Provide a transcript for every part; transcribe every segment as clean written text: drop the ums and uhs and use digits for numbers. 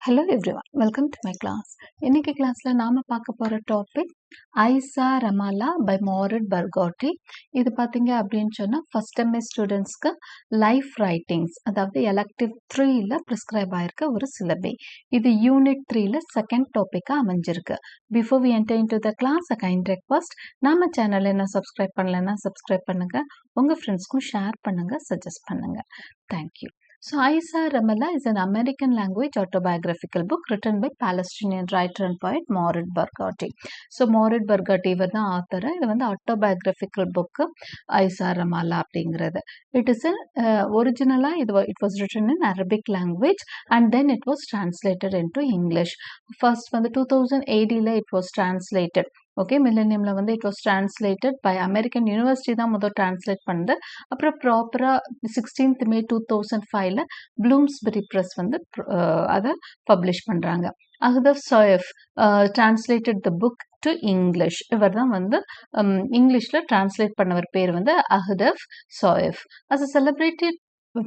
Hello everyone, welcome to my class. இன்னைக்கு கிளாஸ்ல நாம பார்க்க போற டாபிக் ஐசா ரமாலா பை மாரிட் பர்காட்டி. இது பார்த்தீங்க அப்படின்னு சொன்னா ஃபர்ஸ்ட் செமஸ்டர் ஸ்டூடெண்ட்ஸ்க்கு லைஃப் ரைட்டிங்ஸ், அதாவது எலக்டிவ் 3ல ப்ரிஸ்கிரைப் ஆயிருக்க ஒரு சிலபை. இது யூனிட் 3ல செகண்ட் டாபிக்கா அமைஞ்சிருக்கு. Before we enter into the class, a kind request, நம்ம சேனல் என்ன சப்ஸ்கிரைப் பண்ணலன்னா சப்ஸ்கிரைப் பண்ணுங்க, உங்க ஃப்ரெண்ட்ஸ்க்கும் ஷேர் பண்ணுங்க, சஜஸ்ட் பண்ணுங்க. Thank you. So, Isa Ramallah is an American language autobiographical book written by Palestinian writer and poet Morid Barghouti. So, Morid Barghouti இவர் தான் ஆத்தர். இது வந்து autobiographical book Isa Ramallah அப்படிங்கிறது. It is originally it was written in Arabic language and then it was translated into English. First வந்து 2008ல it was translated. Okay, மில்லேனியமில் வந்து it was translated by American university தான் முதல் translate பண்ணுது. அப்புறம் ப்ராப்பராக 16th May 2005ல ப்ளூம்ஸ்பெரி ப்ரெஸ் வந்து அதை பப்ளிஷ் பண்ணுறாங்க. Ahdaf Soueif translated the book to English. இவர் தான் வந்து இங்கிலீஷில் டிரான்ஸ்லேட் பண்ணவர் பேர் வந்து Ahdaf Soueif. As a celebrated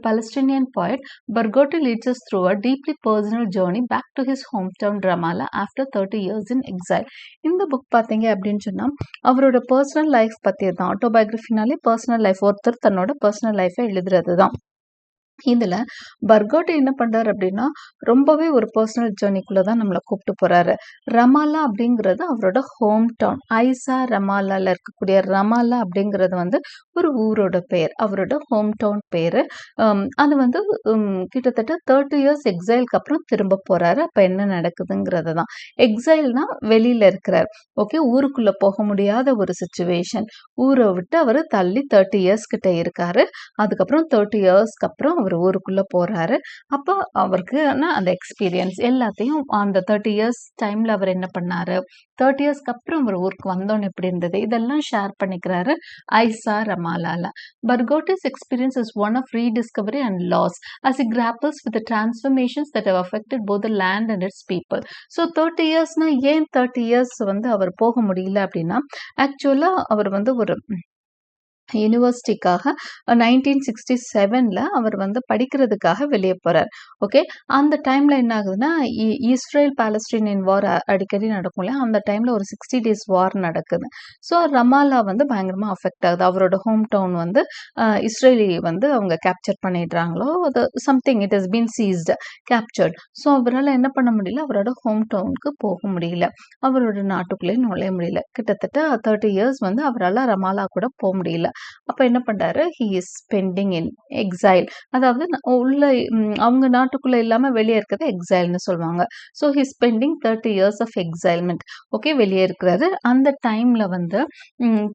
Palestinian poet, Barghouti leads us through a deeply personal journey back to his hometown Ramallah after 30 years in exile. இந்த book பார்த்தீங்க அப்படின்னு சொன்னா அவரோட பர்சனல் லைஃப் பற்றி தான். ஆட்டோபயோகிராஃபினாலே பர்சனல் லைஃப், ஒருத்தர் தன்னோட பர்சனல் லைஃபை எழுதுறது தான். இதில் பர்கோட்டி என்ன பண்ணுறாரு அப்படின்னா ரொம்பவே ஒரு பர்சனல் ஜேர்னிக்குள்ளே தான் நம்மளை கூப்பிட்டு போகிறாரு. ரமாலா அப்படிங்கிறது அவரோட ஹோம் டவுன். ஐசா ரமாலாவில் இருக்கக்கூடிய ரமாலா அப்படிங்கிறது வந்து ஒரு ஊரோட பேர், அவரோட ஹோம் டவுன் பேர். அது வந்து கிட்டத்தட்ட 30 years எக்ஸைலுக்கு அப்புறம் திரும்ப போகிறாரு. அப்போ என்ன நடக்குதுங்கிறது தான். எக்ஸைல்னா வெளியில் இருக்கிறார், ஓகே, ஊருக்குள்ளே போக முடியாத ஒரு சுச்சுவேஷன். ஊரை விட்டு அவர் தள்ளி 30 years கிட்ட இருக்காரு. அதுக்கப்புறம் 30 yearsக்கு அப்புறம் அவர் ஊருக்குள்ள போறாரு. அப்போ அவருக்கு அந்த எக்ஸ்பீரியன்ஸ் எல்லாத்தையும் அந்த 30 years டைம்ல அவர் என்ன பண்ணாரு, 30 yearsக்கு அப்புறம் அவர் ஊருக்கு வந்தோன்னு எப்படி இருந்தது, இதெல்லாம் ஷேர் பண்ணிக்கிறாரு ஐசா ரமாலால. Barghouti's experience is one of rediscovery and loss as he grapples with the transformations that have affected both the land and its people. So 30 yearsனா ஏன் 30 years வந்து அவர் போக முடியல அப்படின்னா, ஆக்சுவலா அவர் வந்து ஒரு யூனிவர்சிட்டிக்காக 1967ல அவர் வந்து படிக்கிறதுக்காக வெளியே போறார். ஓகே, அந்த டைம்ல என்ன ஆகுதுன்னா இஸ்ரேல் பாலஸ்டீனியன் வார் அடிக்கடி நடக்கும் இல்லையா, அந்த டைம்ல ஒரு 60 days வார் நடக்குது. ஸோ ரமாலா வந்து பயங்கரமா அஃபெக்ட் ஆகுது. அவரோட ஹோம் டவுன் வந்து இஸ்ரேலி வந்து அவங்க கேப்சர் பண்ணிடுறாங்களோ, அது something it has been seized, captured. So அவரால் என்ன பண்ண முடியல, அவரோட ஹோம் டவுனுக்கு போக முடியல, அவரோட நாட்டுக்குள்ளே நுழைய முடியல. கிட்டத்தட்ட 30 years வந்து அவரால் ரமாலா கூட போக முடியல. அப்ப என்ன பண்றாரு, he is spending in exile. அதாவது உள்ள அவங்க நாட்டுக்குள்ள இல்லாம வெளியே இருக்கிறது எக்ஸைல்னு சொல்லுவாங்க. So he is spending 30 years of excilement. Okay, வெளியே இருக்கிறாரு. அந்த டைம்ல வந்து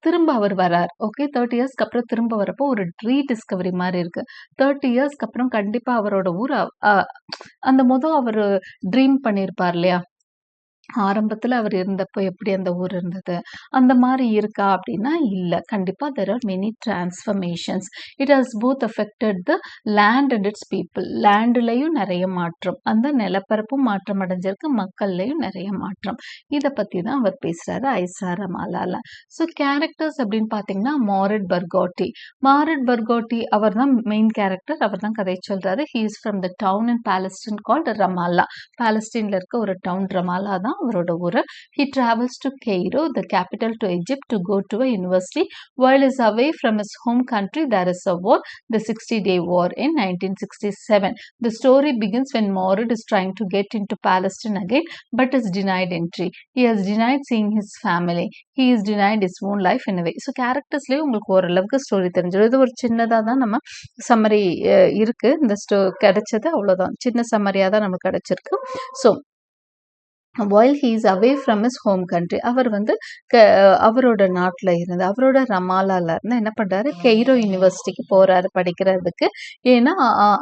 திரும்ப அவர் வரார். ஓகே, 30 yearsக்கு அப்புறம் திரும்ப வரப்போ ஒரு ரீடிஸ்கவரி மாதிரி இருக்கு. 30 yearsக்கு அப்புறம் கண்டிப்பா அவரோட ஊர் அந்த அவர் ட்ரீம் பண்ணியிருப்பார் இல்லையா, ஆரம்பத்தில் அவர் இருந்தப்போ எப்படி அந்த ஊர் இருந்தது, அந்த மாதிரி இருக்கா அப்படின்னா இல்லை. கண்டிப்பாக there are many transformations. It has both affected the land and its people. லேண்ட்லையும் நிறைய மாற்றம், அந்த நிலப்பரப்பும் மாற்றம் அடைஞ்சிருக்கு, மக்கள்லையும் நிறைய மாற்றம். இதை பற்றி தான் அவர் பேசுகிறாரு ஐசா ரமாலால. ஸோ கேரக்டர்ஸ் அப்படின்னு பார்த்தீங்கன்னா மாரிட் பர்கோட்டி. மாரிட் பர்கோட்டி அவர் தான் மெயின் கேரக்டர், அவர் தான் கதை சொல்கிறாரு. He is from the town in Palestine called Ramallah. பாலஸ்டீனில் இருக்க ஒரு டவுன் ரமாலா தான் அவரோட ஊர். He travels to Cairo, the capital to Egypt, to go to a university. While is away from his home country, there is a war, the 60-day war in 1967. The story begins when Morid is trying to get into Palestine again, but is denied entry. He has denied seeing his family. He is denied his own life in a way. So கேரக்டர்ஸ்லேயே உங்களுக்கு ஓரளவுக்கு story தெரிஞ்சிடும். இது ஒரு சின்னதாக தான் நம்ம summary இருக்கு. இந்த கிடைச்சது அவ்வளோதான், சின்ன சம்மரியாக தான் நமக்கு கிடைச்சிருக்கு. So while he is away from his home country, அவர் வந்து அவரோட நாட்டில் இருந்து, அவரோட ரமாலால இருந்து என்ன பண்ணுறாரு, கெய்ரோ யூனிவர்சிட்டிக்கு போகிறாரு படிக்கிறதுக்கு. ஏன்னா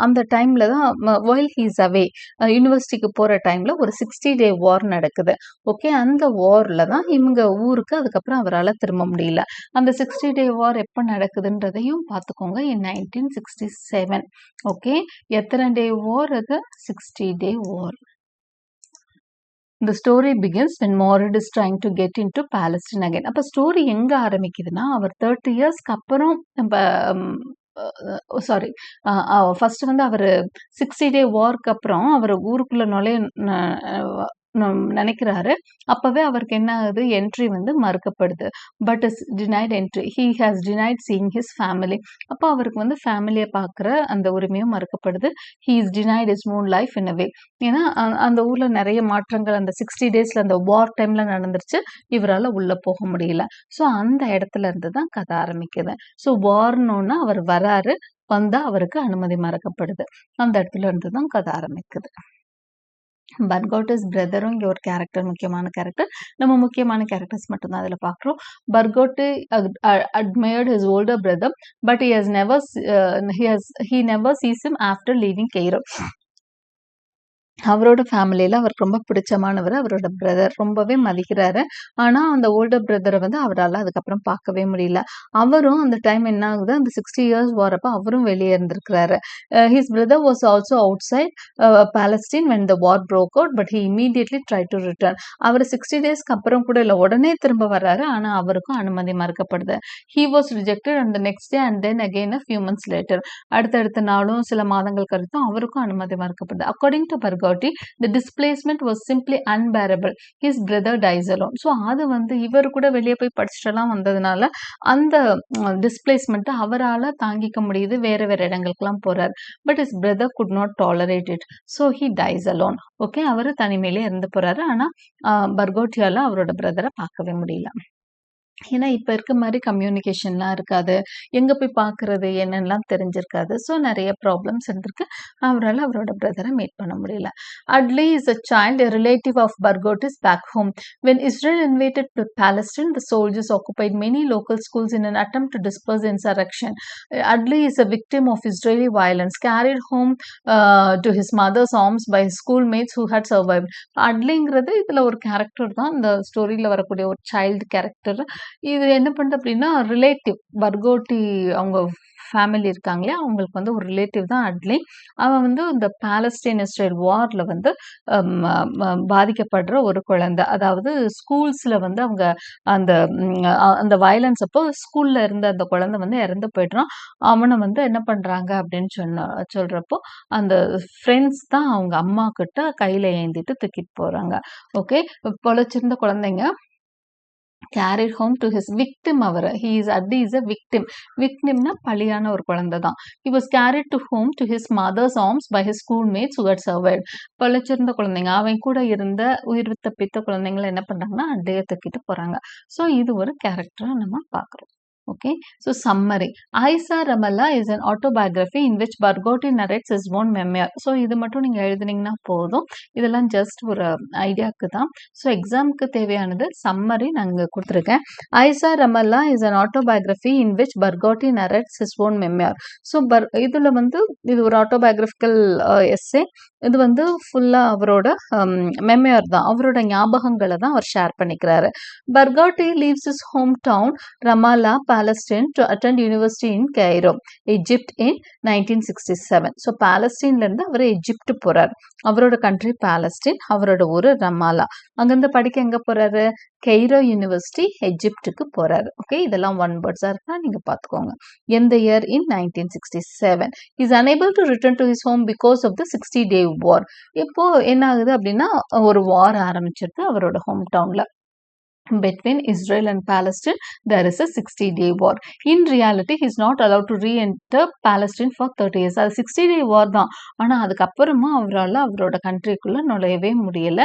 அந்த டைமில் தான் while he is away யூனிவர்சிட்டிக்கு போகிற டைமில் ஒரு 60-day வார் நடக்குது. ஓகே, அந்த வாரில் தான் இவங்க ஊருக்கு அதுக்கப்புறம் அவரால் திரும்ப முடியல. அந்த 60-day வார் எப்போ நடக்குதுன்றதையும் பார்த்துக்கோங்க, in 1967. ஓகே, எத்தனை டே வார் அது, 60-day war. The story begins when Morid is trying to get into Palestine again. அப்போ ஸ்டோரி எங்கே ஆரம்பிக்குதுன்னா, அவர் 30 yearsக்கு அப்புறம் நம்ம சாரி ஃபர்ஸ்ட் வந்து அவர் 60 டே வார்க்கு அப்புறம் அவர் ஊருக்குள்ள நுழைய நினைக்கிறாரு. அப்பவே அவருக்கு என்ன ஆகுது, என்ட்ரி வந்து மறுக்கப்படுது. But is denied entry. He has denied seeing his family. அப்போ அவருக்கு வந்து ஃபேமிலியை பார்க்குற அந்த உரிமையும் மறுக்கப்படுது. He is denied is moon life in a way. ஏன்னா அந்த ஊர்ல நிறைய மாற்றங்கள் அந்த 60 டேஸ்ல அந்த வார் டைம்ல நடந்துருச்சு. இவரால் உள்ள போக முடியல. ஸோ அந்த இடத்துல இருந்து தான் கதை ஆரம்பிக்குது. ஸோ வார்னோன்னா அவர் வராரு, வந்தா அவருக்கு அனுமதி மறுக்கப்படுது. அந்த இடத்துல இருந்து தான் கதை ஆரம்பிக்குது. பர்கோட்டிஸ் பிரதரும் இங்கே ஒரு கேரக்டர், முக்கியமான கேரக்டர். நம்ம முக்கியமான கேரக்டர்ஸ் மட்டும்தான் அதில் பார்க்குறோம். பர்கோட்டி admired his older brother, but he never sees him after leaving Cairo. அவரோட ஃபேமிலியில அவருக்கு ரொம்ப பிடிச்சமானவர் அவரோட பிரதர், ரொம்பவே மதிக்கிறாரு. ஆனா அந்த ஓல்டர் பிரதரை வந்து அவரால் அதுக்கப்புறம் பார்க்கவே முடியல. அவரும் அந்த டைம் என்ன ஆகுது, அந்த 60 இயர்ஸ் வரப்ப அவரும் வெளியே இருந்திருக்கிறாரு. His brother was also outside Palestine when the war broke out, but he immediately tried to return. அவர் 60 டேஸ்க்கு அப்புறம் கூட இல்லை, உடனே திரும்ப வர்றாரு. ஆனா அவருக்கும் அனுமதி மறுக்கப்படுது. he was rejected on the next day and then again a few months later. அடுத்தடுத்த நாளும் சில மாதங்கள் கழித்தும் அவருக்கும் அனுமதி மறுக்கப்படுது. According to Barghouti, the displacement was simply unbearable. His brother dies alone. So அது வந்து இவர் கூட வெளியே போய் படிச்சுட்டெல்லாம் வந்ததுனால அந்த டிஸ்பிளேஸ்மெண்ட் அவரால் தாங்கிக்க முடியுது. வேற வேற இடங்களுக்கெல்லாம் போறார். But his brother could not tolerate it. So he dies alone. Okay, அவர் தனிமையிலே இருந்து போறாரு. ஆனா பர்கோட்டியால அவரோட பிரதரை பார்க்கவே முடியல. ஏன்னா இப்போ இருக்க மாதிரி கம்யூனிகேஷன்லாம் இருக்காது. எங்கே போய் பார்க்குறது என்னென்னலாம் தெரிஞ்சிருக்காது. ஸோ நிறைய ப்ராப்ளம்ஸ் இருந்திருக்கு. அவரால் அவரோட பிரதரை மீட் பண்ண முடியல. அட்லி is a child, a relative of Barghoutis back home. When Israel invaded Palestine, the soldiers occupied many local schools in an attempt to disperse the insurrection. Adli is a victim of Israeli violence, carried home to his mother's arms by his schoolmates who had survived. அட்லிங்கிறது இதில் ஒரு character தான், இந்த ஸ்டோரியில் வரக்கூடிய ஒரு child character. இது என்ன பண்ணுது அப்படின்னா, ரிலேட்டிவ் பர்கோட்டி அவங்க ஃபேமிலி இருக்காங்களே, அவங்களுக்கு வந்து ஒரு ரிலேட்டிவ் தான் அட்லி. அவன் வந்து இந்த பாலஸ்டீன் இஸ்ரேல் வாரில் வந்து பாதிக்கப்படுற ஒரு குழந்தை. அதாவது ஸ்கூல்ஸில் வந்து அவங்க அந்த அந்த வயலன்ஸ் அப்போ ஸ்கூலில் இருந்த அந்த குழந்தை வந்து இறந்து போய்ட்றான். அவனை வந்து என்ன பண்ணுறாங்க அப்படின்னு சொல்கிறப்போ அந்த ஃப்ரெண்ட்ஸ் தான் அவங்க அம்மா கிட்ட கையில் ஏந்திட்டு தூக்கிட்டு போகிறாங்க. ஓகே, பொழைச்சிருந்த குழந்தைங்க carried home to his victim. Our Adli is a victim. victimனா பலியான ஒரு குழந்தை தான். he was carried to home to his mother's arms by his schoolmates who had survived. பழிச்சிருந்த குழந்தைங்க, அவன் கூட இருந்த உயிர் தப்பித்த குழந்தைங்களை என்ன பண்றாங்கன்னா அட்லியை தூக்கிட்டு போறாங்க. ஸோ இது ஒரு கேரக்டரா நம்ம பார்க்குறோம். Okay, so summary. Aisa Ramallah is an autobiography in which Barghouti narrates his own memoir. So இது மட்டும் நீங்க எழுதுனீங்கன்னா போதும். இதெல்லாம் ஜஸ்ட் ஒரு ஐடியாவுக்கு தான். ஸோ எக்ஸாமுக்கு தேவையானது சம்மரி நாங்கள் கொடுத்துருக்கேன். Aisa Ramallah is an autobiography in which Barghouti narrates his own memoir. So இதில் வந்து இது ஒரு ஆட்டோபயோகிராஃபிக்கல் எஸ்ஸே. இது வந்து ஃபுல்லாக அவரோட மெமோர் தான், அவரோட ஞாபகங்களை தான் அவர் ஷேர் பண்ணிக்கிறாரு. Barghouti leaves his hometown Ramallah, Palestine to attend university in Cairo, Egypt in 1967. So பாலஸ்டீன்லேருந்து அவர் எஜிப்ட் போகிறார். அவரோட கண்ட்ரி பாலஸ்டீன், அவரோட ஊர் ரமாலா. அங்கேருந்து படிக்க எங்கே போகிறாரு? கெய்ரோ யூனிவர்சிட்டி எஜிப்டுக்கு போகிறாரு. ஓகே, இதெல்லாம் ஒன் வேர்ட்ஸாக இருக்கா நீங்கள் பார்த்துக்கோங்க. எந்த year? In 1967. Is unable to return to his home because of the 60-day war. இப்போ என்ன ஆகுது அப்படின்னா, ஒரு வார் ஆரம்பிச்சிருக்கு அவரோட ஹோம் டவுனில். Between Israel and Palestine, there is a 60-day war. In reality, he is not allowed to re-enter Palestine for 30 years. அது 60-day war தான். ஆனால் அதுக்கப்புறமா அவரால் அவரோட கண்ட்ரிக்குள்ளே நுழையவே முடியல.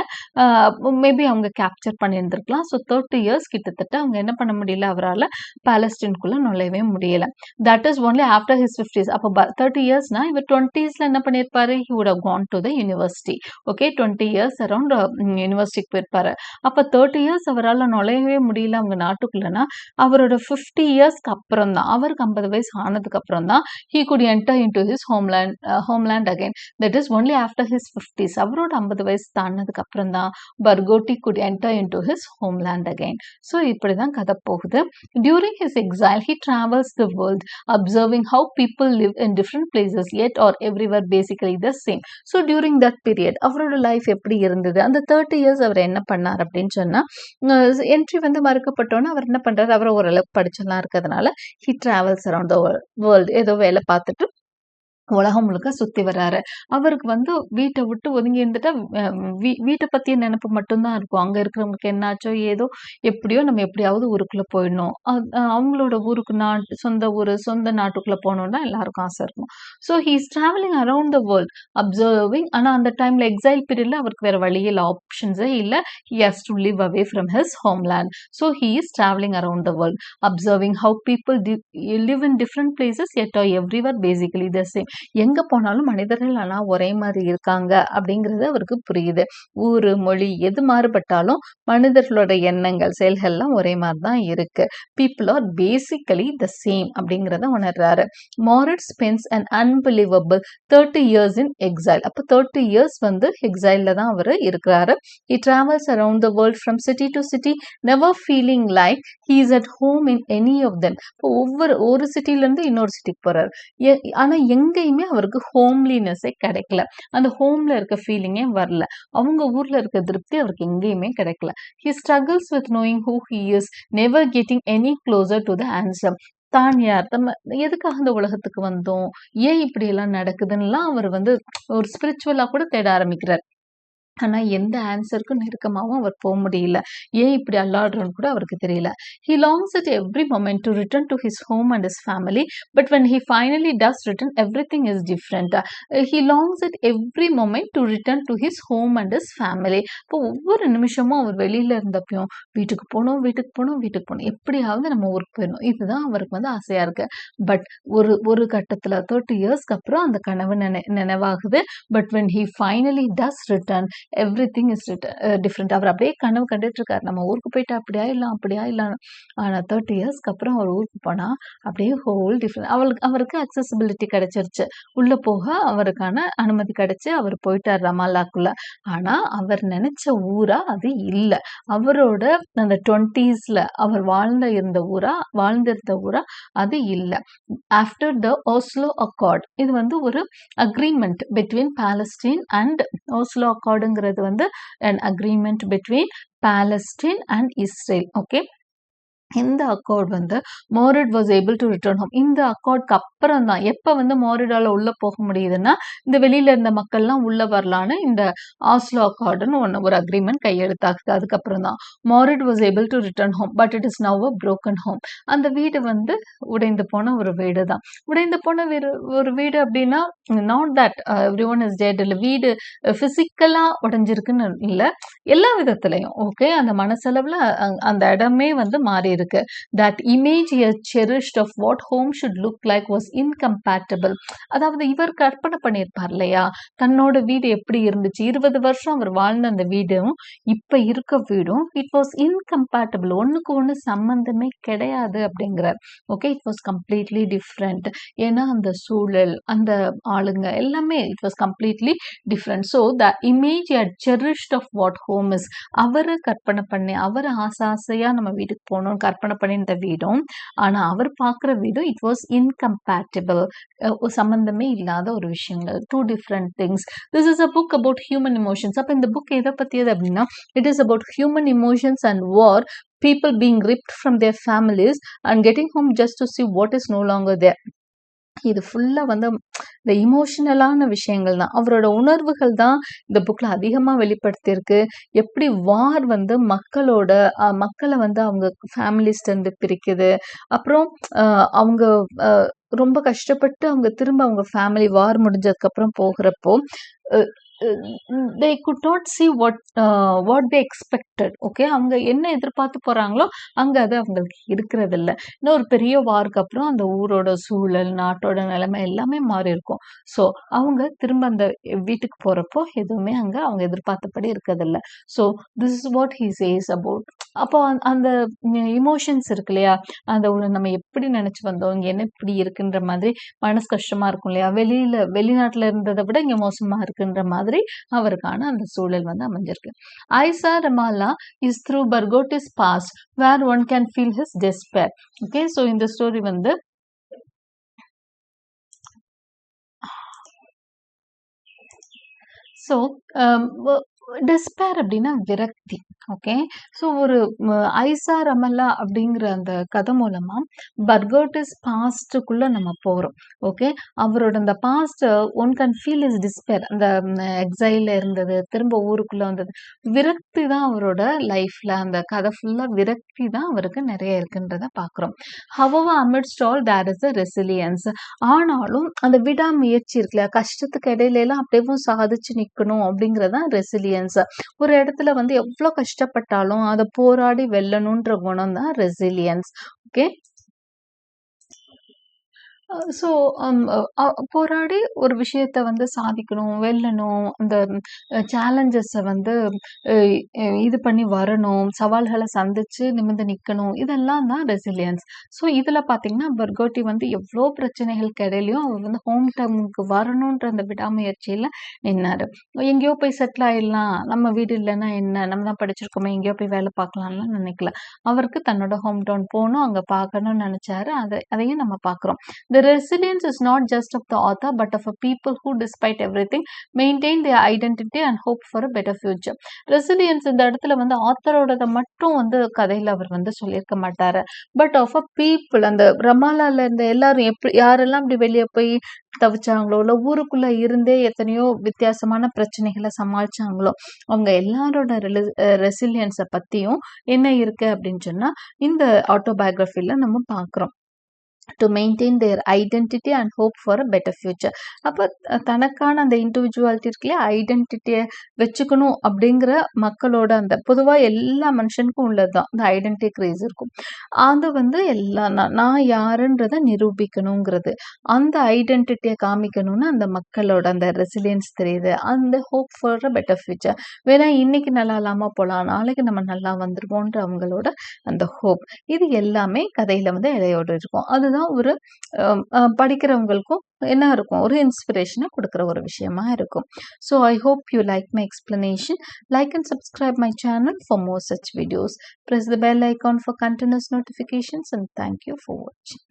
மேபி அவங்க கேப்சர் பண்ணியிருந்திருக்கலாம். ஸோ 30 years கிட்டத்தட்ட அவங்க என்ன பண்ண முடியல, அவரால் பாலஸ்டீனுக்குள்ளே நுழையவே முடியல. That is only after his 50s. அப்போ 30 yearsனா இவர் 20s என்ன பண்ணியிருப்பாரு? He would have gone to the university. Okay, 20 years around யூனிவர்சிட்டிக்கு போயிருப்பாரு. அப்போ 30 years அவரால் நுழையவே முடியல அவங்க நாட்டுக்குள்ளனா, அவரோட 50 இயர்ஸ்க்கு அப்புறம் தான், அவருக்கு 50 வயசு ஆனதுக்கு அப்புறம் தான் he could enter into his homeland again. That is only after his 50s. அவரோட 50 வயசு தாண்டதுக்கு அப்புறம் தான் Barghouti could enter into his homeland again. So இப்படி தான் கதை போகுது. During his exile, he travels the world, observing how people live in different places, yet or everywhere basically the same. So during that period அவரோட life எப்படி இருந்தது, அந்த 30 years அவர் என்ன பண்ணார் அப்படின்னு சொன்னா, என்ட்ரி வந்து மறுக்கப்பட்டோன்னே அவர் என்ன பண்றாரு, அவர் ஓரளவுக்கு படிச்செல்லாம் இருக்கிறதுனால he travels around the world. ஏதோ வேலை பார்த்துட்டு உலகம் முழுக்க சுத்தி வர்றாரு. அவருக்கு வந்து வீட்ட விட்டு ஒதுங்கி இருந்துட்டா, அ வீட்ட பத்திய நெனப்பு மட்டும் தான் இருக்கும். அங்க இருக்கிறவங்களுக்கு என்னாச்சோ, ஏதோ எப்படியோ நம்ம எப்படியாவது ஊருக்குள்ள போயிடணும். அவங்களோட ஊருக்கு சொந்த ஊரு, சொந்த நாட்டுக்குள்ள போணும்னு தான் எல்லாருக்கும் ஆசை இருக்கும். So he is travelling around the world observing. ஆனா அந்த டைம்ல எக்ஸைல் பீரியட்ல அவருக்கு வேற வழியே இல்ல. ஆப்ஷன்ஸே இல்ல. He has to live away from his homeland. So he is travelling around the world observing how people live in different places yet are everywhere basically the same. எங்க போனாலும் மனிதர்கள் ஆனா ஒரே மாதிரி இருக்காங்க அப்படிங்கிறது அவருக்கு புரியுது. ஊரு, மொழி எது மாறுபட்டாலும் மனிதர்களோட எண்ணங்கள், செயல்கள்லாம் ஒரே மாதிரி தான் இருக்கு. People are basically the same அப்படிங்கிறத உணர்றாரு. Mourid spends an unbelievable 30 years in exile. அப்போ 30 years வந்து எக்ஸைல்ல தான் அவர் இருக்கிறாரு. He travels around the world from city to city, never feeling like he is at home in any of them. ஒரு சிட்டில இருந்து இன்னொரு சிட்டிக்கு போறாரு. ஆனா எங்கேயுமே அவருக்கு ஹோம்லினஸே கிடைக்கல. அந்த ஹோம்ல இருக்க ஃபீலிங்கே வரல. அவங்க ஊர்ல இருக்க திருப்தி அவருக்கு எங்கேயுமே கிடைக்கல. He struggles with knowing who he is, never getting any closer to the answer. தான் யார்? நம்ம எதுக்காக இந்த உலகத்துக்கு வந்தோம்? ஏன் இப்படி எல்லாம் நடக்குதுன்னுலாம் அவர் வந்து ஒரு ஸ்பிரிச்சுவலா கூட தேட ஆரம்பிக்கிறார். ஆனா எந்த ஆன்சருக்கும் நெருக்கமாவும் அவர் போக முடியல. ஏன் இப்படி அல்லாடுறோம்னு கூட அவருக்கு தெரியல. He longs at every moment to return to his home and his family, but when he finally does return, everything is different. He longs at every moment to return to his home and his family. இப்போ ஒவ்வொரு நிமிஷமும் அவர் வெளியில இருந்தப்பயும் வீட்டுக்கு போகணும், வீட்டுக்கு போகணும், வீட்டுக்கு போகணும். எப்படியாவது நம்ம ஊருக்கு போயிடணும். இதுதான் அவருக்கு வந்து ஆசையா இருக்கு. பட் ஒரு கட்டத்துல 30 இயர்ஸ்க்கு அப்புறம் அந்த கனவு நினைவாகுது. But when he finally does return, everything is different. அவர் அப்படியே கனவு கண்டுட்டு இருக்காரு. நம்ம ஊருக்கு போயிட்டா அப்படியா இல்லாம் அப்படியா இல்லாம். ஆனா 30 இயர்ஸ்க்கு அப்புறம் அவர் ஊருக்கு போனா அப்படியே ஹோல் டிஃப்ரெண்ட். அவருக்கு அக்சசிபிலிட்டி கிடைச்சிருச்சு. உள்ள போக அவருக்கான அனுமதி கிடைச்சு அவர் போயிட்டார் ரமாலாக்குள்ள. ஆனா அவர் நினைச்ச ஊரா அது இல்ல. அவரோட அந்த 20ஸ்ல அவர் வாழ்ந்திருந்த ஊரா அது இல்ல. ஆஃப்டர் த ஓஸ்லோ அக்கார்ட், இது வந்து ஒரு agreement between Palestine and Oslo அக்கார்டுங்கிறது வந்து an agreement between Palestine and Israel. Okay, இந்த அக்கார்ட் வந்து Mourid was able to return home. இந்த அக்கார்டுக்கு அப்புறம் தான் எப்போ வந்து மோரிடால உள்ள போக முடியுதுன்னா, இந்த வெளியில இருந்த மக்கள்லாம் உள்ள வரலான்னு இந்த ஆஸ்லோ அக்கார்டுன்னு ஒரு அக்ரிமெண்ட் கையெழுத்தாக்குது. அதுக்கப்புறம் தான் Mourid was able to return home, but it is now a broken home. அந்த வீடு வந்து உடைந்து போன ஒரு வீடு தான். உடைந்து போன ஒரு வீடு அப்படின்னா not that everyone is dead. இல்லை, வீடு பிசிக்கலா உடைஞ்சிருக்குன்னு இல்லை, எல்லா விதத்திலையும். ஓகே, அந்த மனசளவுல அந்த இடமே வந்து மாறி இருக்கு. That image he had cherished of what home should look like was incompatible. அதாவது இவர் கற்பனை பண்ணியிருப்பார் இல்லையா, தன்னோட வீடு எப்படி இருந்துச்சு, 20 வருஷம் அவர் வாழ்ந்த அந்த வீடும் இப்ப இருக்க வீடும் இட் வாஸ் இன்கம்பேட்டபிள், ஒண்ணுக்கு ஒண்ணு சம்பந்தமே கிடையாது அப்படிங்கிறார். Okay, it was completely different. ஏன்னா அந்த சூழல், அந்த ஆளுங்க எல்லாமே it was completely different. So the image had cherished of what home is, அவரு கற்பனை பண்ணி, அவர் ஆசையா நம்ம வீட்டுக்கு போகணும் கற்பனை பண்ணியிருந்த வீடும், ஆனா அவர் பார்க்குற வீடும் இட் வாஸ் இன்கம்பேட்டபிள், சம்பந்தமே இல்லாத ஒரு விஷயங்கள். Two different things. This is a book about human emotions. அப்போ இந்த புக் எதை பற்றியது அப்படின்னா, it is about human emotions and war, people being ripped from their families and getting home just to see what is no longer there. இது ஃபுல்லா வந்து இந்த இமோஷனலான விஷயங்கள் தான், அவரோட உணர்வுகள் தான் இந்த புக்ல அதிகமா வெளிப்படுத்தியிருக்கு. எப்படி வார் வந்து மக்களை வந்து அவங்க ஃபேமிலிஸ்ல இருந்து பிரிக்குது. அப்புறம் அவங்க ரொம்ப கஷ்டப்பட்டு அவங்க திரும்ப அவங்க ஃபேமிலி வார் முடிஞ்சதுக்கு அப்புறம் போகிறப்போ they could not see what they expected. Okay, அவங்க என்ன எதிர்பார்த்து போறாங்களோ அங்க அது அவங்களுக்கு இருக்கிறது இல்லை. இன்னும் ஒரு பெரிய வார்க்கு அப்புறம் அந்த ஊரோட சூழல், நாட்டோட நிலைமை எல்லாமே மாறி இருக்கும். ஸோ அவங்க திரும்ப அந்த வீட்டுக்கு போறப்போ எதுவுமே அங்க அவங்க எதிர்பார்த்தபடி இருக்கிறதில்ல. So this is what he says about. அப்போ அந்த இமோஷன்ஸ் இருக்கு இல்லையா, அந்த நம்ம எப்படி நினைச்சு வந்தோம், இங்க என்ன இப்படி இருக்குன்ற மாதிரி மனசு கஷ்டமா இருக்கும் இல்லையா, வெளிநாட்டுல இருந்ததை விட இங்க மோசமா இருக்குன்ற மாதிரி அவருக்கான அந்த சூழல் வந்து அமைஞ்சிருக்கு. I saw Ramallah is through Barghouti's past where one can feel his despair. Okay, so இந்த ஸ்டோரி வந்து டெஸ்பேர் அப்படின்னா விரக்தி. ஓகே. ஸோ ஒரு ஐசா ரமல்லா அப்படிங்கிற அந்த கதை மூலமா பர்கோட்டிஸ் பாஸ்ட்டுக்குள்ள நம்ம போறோம். ஓகே. அவரோட அந்த past one can feel is despair. அந்த எக்ஸைல்ல இருந்தது, திரும்ப ஊருக்குள்ள வந்தது. விரக்தி தான் அவரோட லைஃப்ல. அந்த கதை ஃபுல்லா விரக்தி தான் அவருக்கு நிறைய இருக்குன்றத பார்க்குறோம். However amidst all there is a resilience. ஆனாலும் அந்த விடாமுயற்சி இருக்குல்ல, கஷ்டத்துக்கு இடையில எல்லாம் அப்படியே சாதிச்சு நிக்கணும் அப்படிங்கிறது தான் ரெசிலியன்ஸ். ஒரு இடத்துல வந்து எவ்வளோ கஷ்டப்பட்டாலும் அதை போராடி வெல்லணுன்ற குணம் தான் ரெசிலியன்ஸ். ஓகே. ஸோ போராடி ஒரு விஷயத்த வந்து சாதிக்கணும், வெல்லணும், அந்த சேலஞ்சஸை வந்து இது பண்ணி வரணும், சவால்களை சந்திச்சு நிமிர்ந்து நிற்கணும், இதெல்லாம் தான் ரெசிலியன்ஸ். ஸோ இதில் பார்த்தீங்கன்னா பர்கோட்டி வந்து எவ்வளோ பிரச்சனைகளுக்கு இடையிலையும் அவர் வந்து ஹோம் டவுனுக்கு வரணுன்ற அந்த விடாமுயற்சியில் நின்னாரு. எங்கேயோ போய் செட்டில் ஆயிடலாம், நம்ம வீடு இல்லைன்னா என்ன, நம்ம தான் படிச்சிருக்கோமே, எங்கேயோ போய் வேலை பார்க்கலாம்லாம் நினைக்கல. அவருக்கு தன்னோட ஹோம் டவுன் போகணும், அங்கே பார்க்கணும்னு நினச்சாரு. அதையும் நம்ம பார்க்குறோம். The resilience is not just of the author but of a people who despite everything maintain their identity and hope for a better future. Resilience இந்த இடத்துல வந்து ஆத்தரோடத மட்டும் வந்து கதையில அவர் வந்து சொல்லியிருக்க மாட்டாரு. பட் ஆஃப் அ பீப்புள், அந்த ரமாலால இருந்த எல்லாரும் யாரெல்லாம் இப்படி வெளியே போய் தவிச்சாங்களோ, இல்லை ஊருக்குள்ள இருந்தே எத்தனையோ வித்தியாசமான பிரச்சனைகளை சமாளிச்சாங்களோ, அவங்க எல்லாரோட ரெசிலியன்ஸை பத்தியும் என்ன இருக்கு அப்படின்னு சொன்னா இந்த ஆட்டோபயோகிராஃபில நம்ம பார்க்குறோம். To maintain there identity and hope for a better future. அப்போ தனக்கான அந்த இண்டிவிஜுவாலிட்டி இருக்குல்லையா, ஐடென்டிட்டியை வச்சுக்கணும் அப்படிங்கிற மக்களோட அந்த பொதுவாக எல்லா மனுஷனுக்கும் உள்ளது தான் இந்த ஐடென்டிட்டி கிரேஸ் இருக்கும். அது வந்து நான் யாருன்றதை நிரூபிக்கணுங்கிறது, அந்த ஐடென்டிட்டியை காமிக்கணும்னு அந்த மக்களோட அந்த ரெசிலியன்ஸ் தெரியுது, அந்த hope for a better future. வேணா இன்னைக்கு நல்லா இல்லாமல் போகலாம், நாளைக்கு நம்ம நல்லா வந்துருவோன்ற அவங்களோட அந்த ஹோப், இது எல்லாமே கதையில வந்து இடையோடு இருக்கும். அதுதான் ஒரு படிக்கிறவங்களுக்கும் என்ன இருக்கும், ஒரு இன்ஸ்பிரேஷனை கொடுக்குற ஒரு விஷயமா இருக்கும். So I hope you like my explanation. Like and subscribe my channel for more such videos. Press the bell icon for continuous notifications and thank you for watching.